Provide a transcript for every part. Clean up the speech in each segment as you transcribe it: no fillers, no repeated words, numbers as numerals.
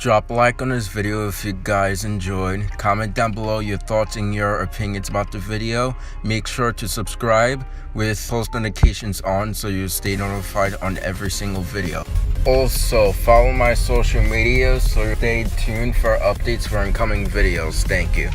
Drop a like on this video if you guys enjoyed. Comment down below your thoughts and your opinions about the video. Make sure to subscribe with post notifications on so you stay notified on every single video. Also, follow my social media so stay tuned for updates for incoming videos. Thank you.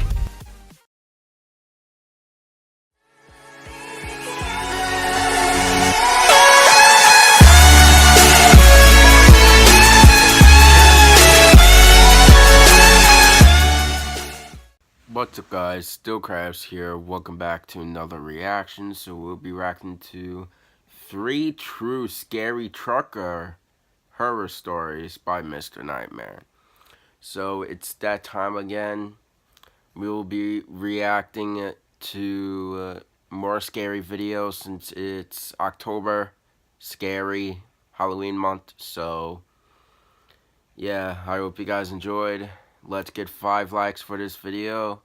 What's up guys, Still Crabs here, welcome back to another reaction. So we'll be reacting to 3 True Scary Trucker Horror Stories by Mr. Nightmare. So it's that time again. We will be reacting to more scary videos since it's October, scary Halloween month. So yeah, I hope you guys enjoyed. Let's get 5 likes for this video.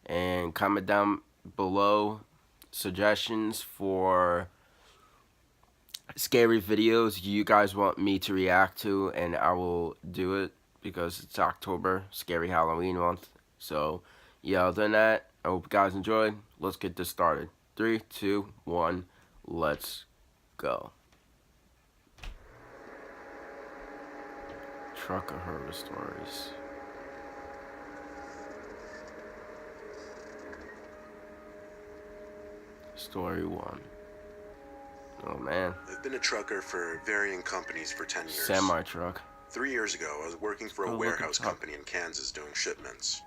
And comment down below suggestions for scary videos you guys want me to react to, and I will do it because it's October, scary Halloween month. So yeah, other than that, I hope you guys enjoyed. Let's get this started. 3, 2, 1, let's go. Trucker Horror Stories. Story 1. Oh man. I've been a trucker for varying companies for 10 years. Semi-truck. 3 years ago, I was working for a warehouse company in Kansas doing shipments.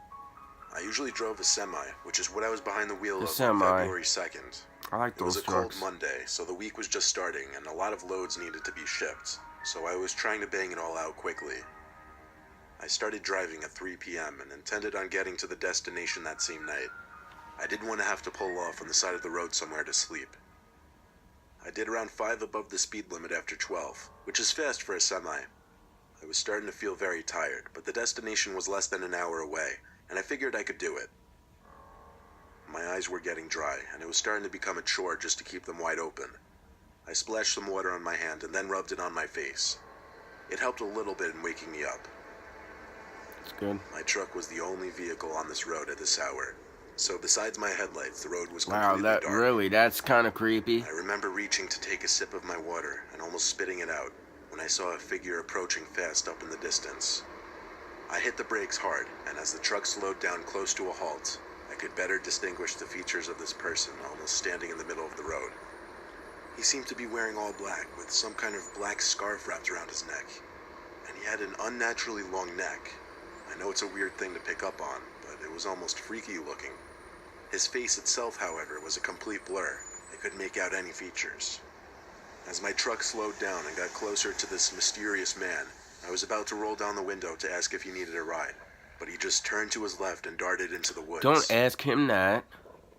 I usually drove a semi, which is what I was behind the wheel of on February 2nd. I like those trucks. It was a cold Monday, so the week was just starting and a lot of loads needed to be shipped, so I was trying to bang it all out quickly. I started driving at 3 p.m. and intended on getting to the destination that same night. I didn't want to have to pull off on the side of the road somewhere to sleep. I did around 5 above the speed limit after 12, which is fast for a semi. I was starting to feel very tired, but the destination was less than an hour away, and I figured I could do it. My eyes were getting dry, and it was starting to become a chore just to keep them wide open. I splashed some water on my hand and then rubbed it on my face. It helped a little bit in waking me up. It's good. My truck was the only vehicle on this road at this hour. So besides my headlights, the road was completely dark. Wow, that's kind of creepy. I remember reaching to take a sip of my water and almost spitting it out when I saw a figure approaching fast up in the distance. I hit the brakes hard, and as the truck slowed down close to a halt, I could better distinguish the features of this person almost standing in the middle of the road. He seemed to be wearing all black with some kind of black scarf wrapped around his neck, and he had an unnaturally long neck. I know it's a weird thing to pick up on, but it was almost freaky looking. His face itself, however, was a complete blur. I couldn't make out any features. As my truck slowed down and got closer to this mysterious man, I was about to roll down the window to ask if he needed a ride, but he just turned to his left and darted into the woods. Don't ask him that.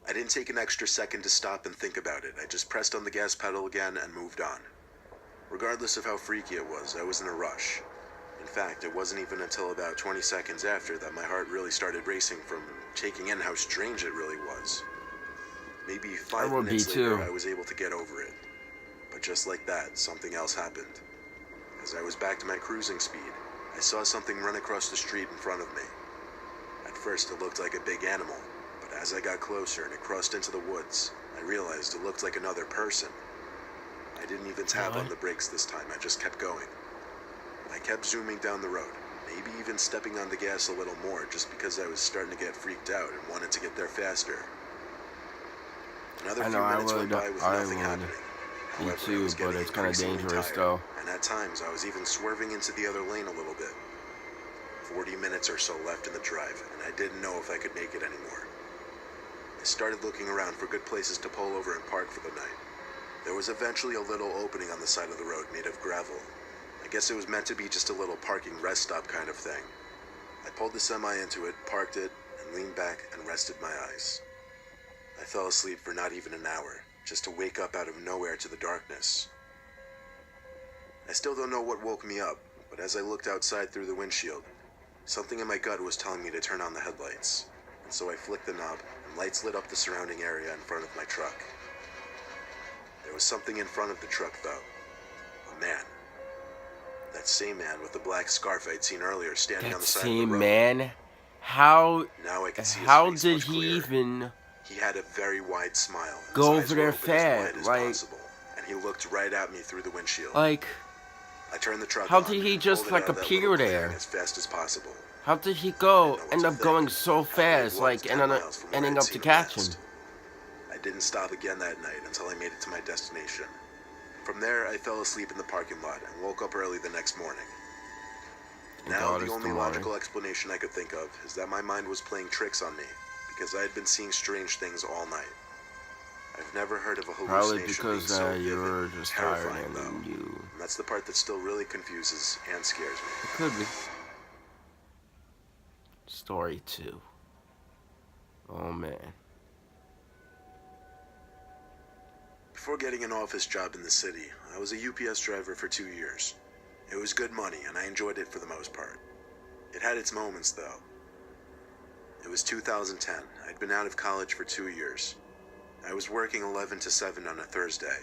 I didn't take an extra second to stop and think about it. I just pressed on the gas pedal again and moved on. Regardless of how freaky it was, I was in a rush. In fact, it wasn't even until about 20 seconds after that my heart really started racing from taking in how strange it really was. Maybe 5 minutes later, I was able to get over it. But just like that, something else happened. As I was back to my cruising speed, I saw something run across the street in front of me. At first, it looked like a big animal, but as I got closer and it crossed into the woods, I realized it looked like another person. I didn't even tap on the brakes this time, I just kept going. I kept zooming down the road, maybe even stepping on the gas a little more just because I was starting to get freaked out and wanted to get there faster. Another few minutes went by with nothing happening. Me too, but it's kind of dangerous though. And at times I was even swerving into the other lane a little bit. 40 minutes or so left in the drive, and I didn't know if I could make it anymore. I started looking around for good places to pull over and park for the night. There was eventually a little opening on the side of the road made of gravel. I guess it was meant to be just a little parking rest stop kind of thing. I pulled the semi into it, parked it, and leaned back and rested my eyes. I fell asleep for not even an hour, just to wake up out of nowhere to the darkness. I still don't know what woke me up, but as I looked outside through the windshield, something in my gut was telling me to turn on the headlights, and so I flicked the knob, and lights lit up the surrounding area in front of my truck. There was something in front of the truck, though. A man. That same man with the black scarf I'd seen earlier standing on That the side of the same road. man? How Now I could see his how face did much he clearer. even He had a very wide smile, and go his over eyes there were open as fast? wide as Like, possible, and he looked right at me through the windshield. like, I turned the truck how on did he and just pulled it like out of that little appear clearing there? as fast as possible. How did he I go didn't know what end to up think. going so I fast, was like 10 miles from where ending I'd up seen to him catch him? last. I didn't stop again that night until I made it to my destination. From there, I fell asleep in the parking lot and woke up early the next morning. Thank Now, God the it's only the morning. logical explanation I could think of is that my mind was playing tricks on me, because I had been seeing strange things all night. I've never heard of a Probably hallucination being because so you were vivid, just tired terrifying though. and you... And that's the part that still really confuses and scares me. It could be. Story 2. Oh man. Before getting an office job in the city, I was a UPS driver for 2 years. It was good money, and I enjoyed it for the most part. It had its moments, though. It was 2010. I'd been out of college for 2 years. I was working 11 to 7 on a Thursday.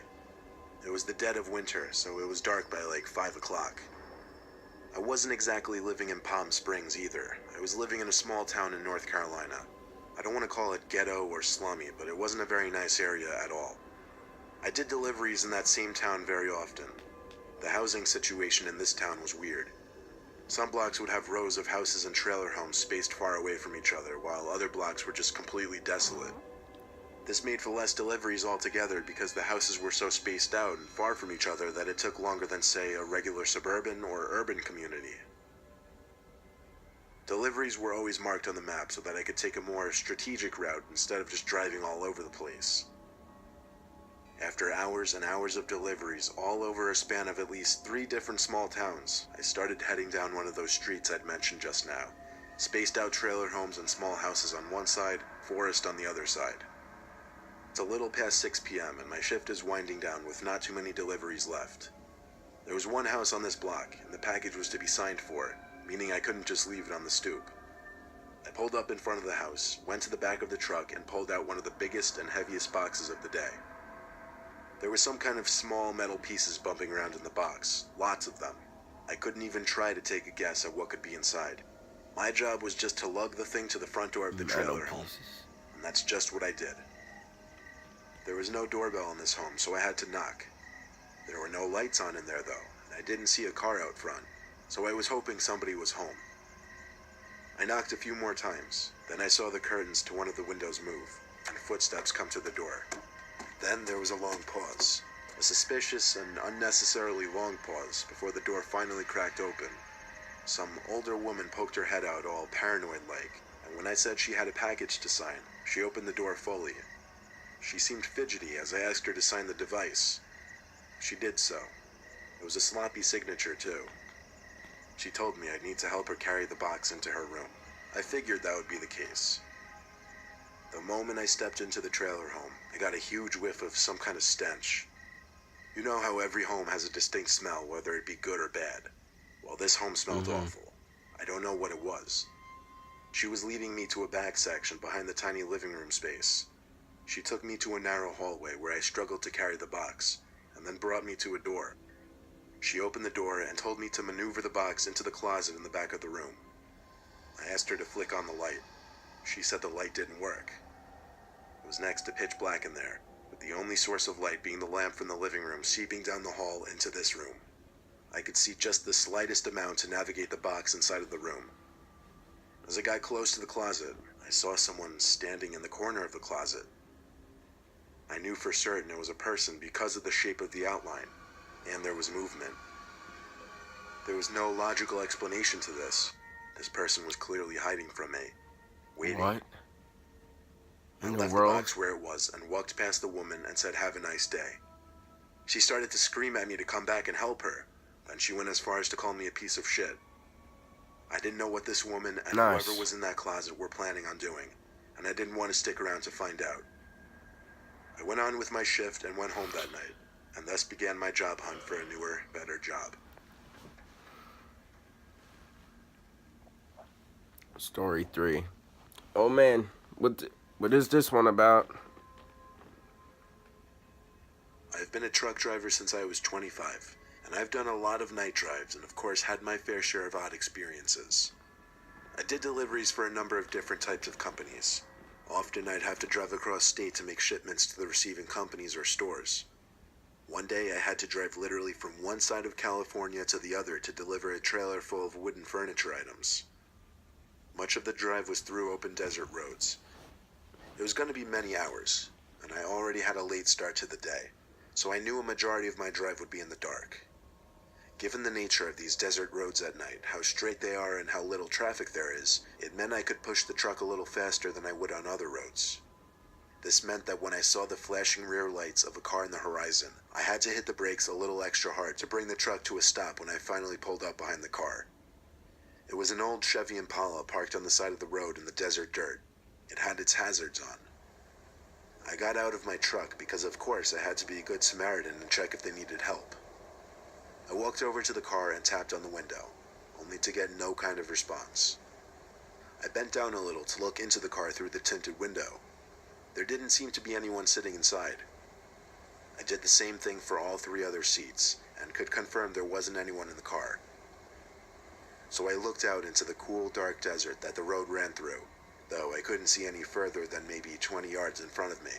It was the dead of winter, so it was dark by like 5 o'clock. I wasn't exactly living in Palm Springs either. I was living in a small town in North Carolina. I don't want to call it ghetto or slummy, but it wasn't a very nice area at all. I did deliveries in that same town very often. The housing situation in this town was weird. Some blocks would have rows of houses and trailer homes spaced far away from each other, while other blocks were just completely desolate. This made for less deliveries altogether because the houses were so spaced out and far from each other that it took longer than, say, a regular suburban or urban community. Deliveries were always marked on the map so that I could take a more strategic route instead of just driving all over the place. After hours and hours of deliveries, all over a span of at least 3 different small towns, I started heading down one of those streets I'd mentioned just now. Spaced out trailer homes and small houses on one side, forest on the other side. It's a little past 6 p.m. and my shift is winding down with not too many deliveries left. There was one house on this block, and the package was to be signed for, meaning I couldn't just leave it on the stoop. I pulled up in front of the house, went to the back of the truck, and pulled out one of the biggest and heaviest boxes of the day. There were some kind of small metal pieces bumping around in the box, lots of them. I couldn't even try to take a guess at what could be inside. My job was just to lug the thing to the front door of the trailer home, and that's just what I did. There was no doorbell in this home, so I had to knock. There were no lights on in there though, and I didn't see a car out front, so I was hoping somebody was home. I knocked a few more times, then I saw the curtains to one of the windows move, and footsteps come to the door. Then there was a long pause, a suspicious and unnecessarily long pause before the door finally cracked open. Some older woman poked her head out all paranoid-like, and when I said she had a package to sign, she opened the door fully. She seemed fidgety as I asked her to sign the device. She did so. It was a sloppy signature, too. She told me I'd need to help her carry the box into her room. I figured that would be the case. The moment I stepped into the trailer home, I got a huge whiff of some kind of stench. You know how every home has a distinct smell, whether it be good or bad? Well, this home smelled awful. I don't know what it was. She was leading me to a back section behind the tiny living room space. She took me to a narrow hallway where I struggled to carry the box, and then brought me to a door. She opened the door and told me to maneuver the box into the closet in the back of the room. I asked her to flick on the light. She said the light didn't work. It was next to pitch black in there, with the only source of light being the lamp from the living room seeping down the hall into this room. I could see just the slightest amount to navigate the box inside of the room. As I got close to the closet, I saw someone standing in the corner of the closet. I knew for certain it was a person because of the shape of the outline, and there was movement. There was no logical explanation to this. This person was clearly hiding from me, waiting. What? I left the box where it was and walked past the woman and said, "Have a nice day." She started to scream at me to come back and help her, and she went as far as to call me a piece of shit. I didn't know what this woman and whoever was in that closet were planning on doing, and I didn't want to stick around to find out. I went on with my shift and went home that night, and thus began my job hunt for a newer, better job. Story 3. Oh man, what is this one about? I've been a truck driver since I was 25, and I've done a lot of night drives and of course had my fair share of odd experiences. I did deliveries for a number of different types of companies. Often I'd have to drive across state to make shipments to the receiving companies or stores. One day I had to drive literally from one side of California to the other to deliver a trailer full of wooden furniture items. Much of the drive was through open desert roads. It was going to be many hours, and I already had a late start to the day, so I knew a majority of my drive would be in the dark. Given the nature of these desert roads at night, how straight they are and how little traffic there is, it meant I could push the truck a little faster than I would on other roads. This meant that when I saw the flashing rear lights of a car in the horizon, I had to hit the brakes a little extra hard to bring the truck to a stop when I finally pulled up behind the car. It was an old Chevy Impala parked on the side of the road in the desert dirt. It had its hazards on. I got out of my truck because of course I had to be a good Samaritan and check if they needed help. I walked over to the car and tapped on the window, only to get no kind of response. I bent down a little to look into the car through the tinted window. There didn't seem to be anyone sitting inside. I did the same thing for all 3 other seats, and could confirm there wasn't anyone in the car. So I looked out into the cool, dark desert that the road ran through, though I couldn't see any further than maybe 20 yards in front of me.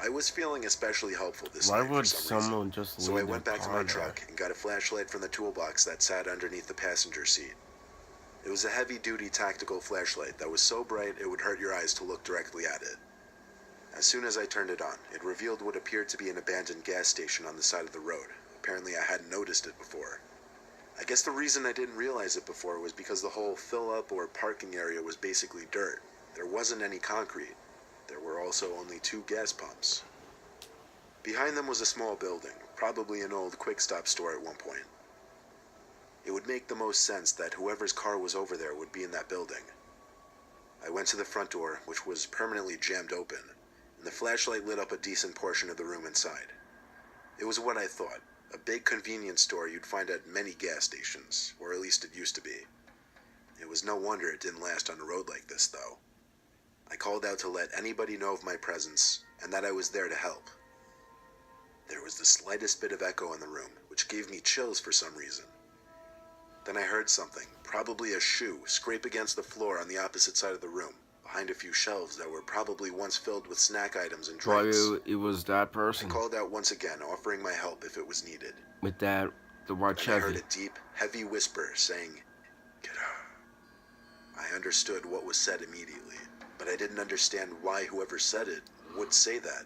I was feeling especially hopeful this Why night for would some reason, someone just so I leave their went back to car my there? truck and got a flashlight from the toolbox that sat underneath the passenger seat. It was a heavy-duty tactical flashlight that was so bright it would hurt your eyes to look directly at it. As soon as I turned it on, it revealed what appeared to be an abandoned gas station on the side of the road. Apparently I hadn't noticed it before. I guess the reason I didn't realize it before was because the whole fill-up or parking area was basically dirt. There wasn't any concrete. There were also only 2 gas pumps. Behind them was a small building, probably an old quick-stop store at one point. It would make the most sense that whoever's car was over there would be in that building. I went to the front door, which was permanently jammed open, and the flashlight lit up a decent portion of the room inside. It was what I thought, a big convenience store you'd find at many gas stations, or at least it used to be. It was no wonder it didn't last on a road like this, though. I called out to let anybody know of my presence, and that I was there to help. There was the slightest bit of echo in the room, which gave me chills for some reason. Then I heard something, probably a shoe, scrape against the floor on the opposite side of the room, behind a few shelves that were probably once filled with snack items and drinks. Probably it was that I person called out once again, offering my help if it was needed. with the white Then I heard Chevy. a deep, heavy whisper saying, "Get out." I understood what was said immediately, but I didn't understand why whoever said it would say that.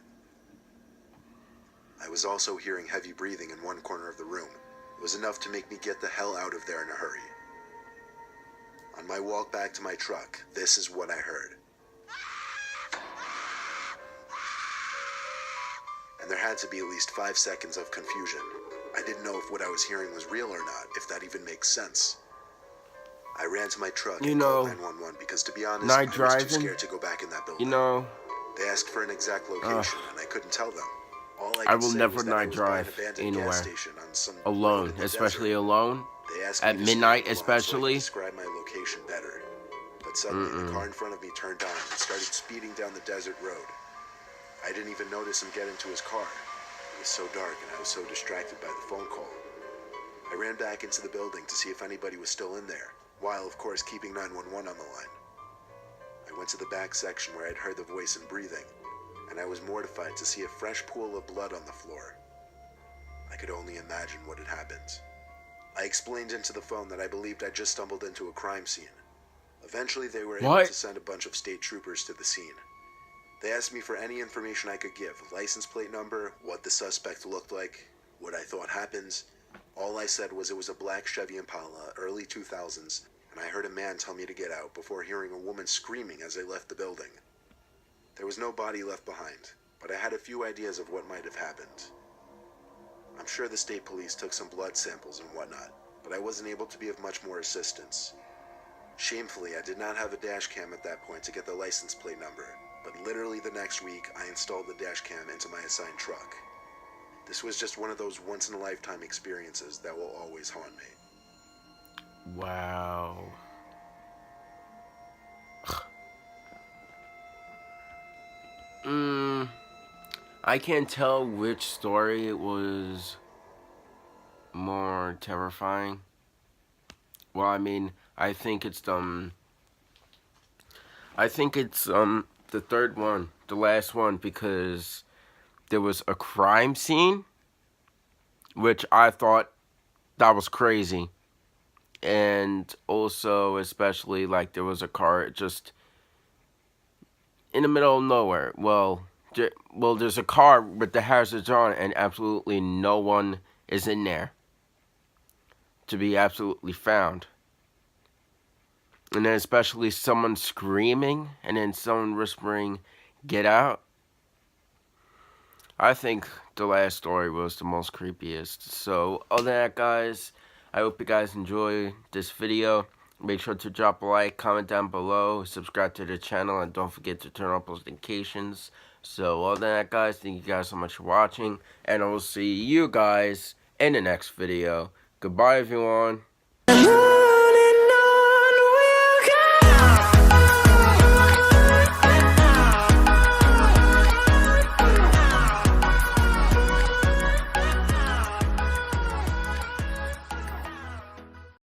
I was also hearing heavy breathing in one corner of the room. It was enough to make me get the hell out of there in a hurry. On my walk back to my truck, this is what I heard. And there had to be at least 5 seconds of confusion. I didn't know if what I was hearing was real or not, if that even makes sense. I ran to my truck You and know, called 911 because, to be honest, night I was too driving, scared to go back in that building. You know, They asked for an exact location, and I couldn't tell them. All I I could will say never was that I night was by an drive abandoned gas anywhere station on some road alone, in the especially desert. alone. They asked At me to stay midnight, on the line especially. so I could describe my location better. But suddenly, the car in front of me turned on and started speeding down the desert road. I didn't even notice him get into his car. It was so dark and I was so distracted by the phone call. I ran back into the building to see if anybody was still in there, while of course keeping 911 on the line. I went to the back section where I'd heard the voice and breathing, and I was mortified to see a fresh pool of blood on the floor. I could only imagine what had happened. I explained into the phone that I believed I'd just stumbled into a crime scene. Eventually they were able What? to send a bunch of state troopers to the scene. They asked me for any information I could give, license plate number, what the suspect looked like, what I thought happened. All I said was it was a black Chevy Impala, early 2000s, and I heard a man tell me to get out before hearing a woman screaming as I left the building. There was no body left behind, but I had a few ideas of what might have happened. I'm sure the state police took some blood samples and whatnot, but I wasn't able to be of much more assistance. Shamefully, I did not have a dash cam at that point to get the license plate number, but literally the next week, I installed the dash cam into my assigned truck. This was just one of those once-in-a-lifetime experiences that will always haunt me. Wow. I can't tell which story it was more terrifying. Well, I mean, I think it's the third one, the last one, because there was a crime scene, which I thought that was crazy. And also, especially, like, there was a car just in the middle of nowhere. Well, there's a car with the hazards on, and absolutely no one is in there to be absolutely found. And then especially someone screaming, and then someone whispering, "Get out." I think the last story was the most creepiest. So, other than that, guys, I hope you guys enjoy this video. Make sure to drop a like, comment down below, subscribe to the channel, and don't forget to turn on post notifications. So, other than that, guys, thank you guys so much for watching, and I will see you guys in the next video. Goodbye, everyone.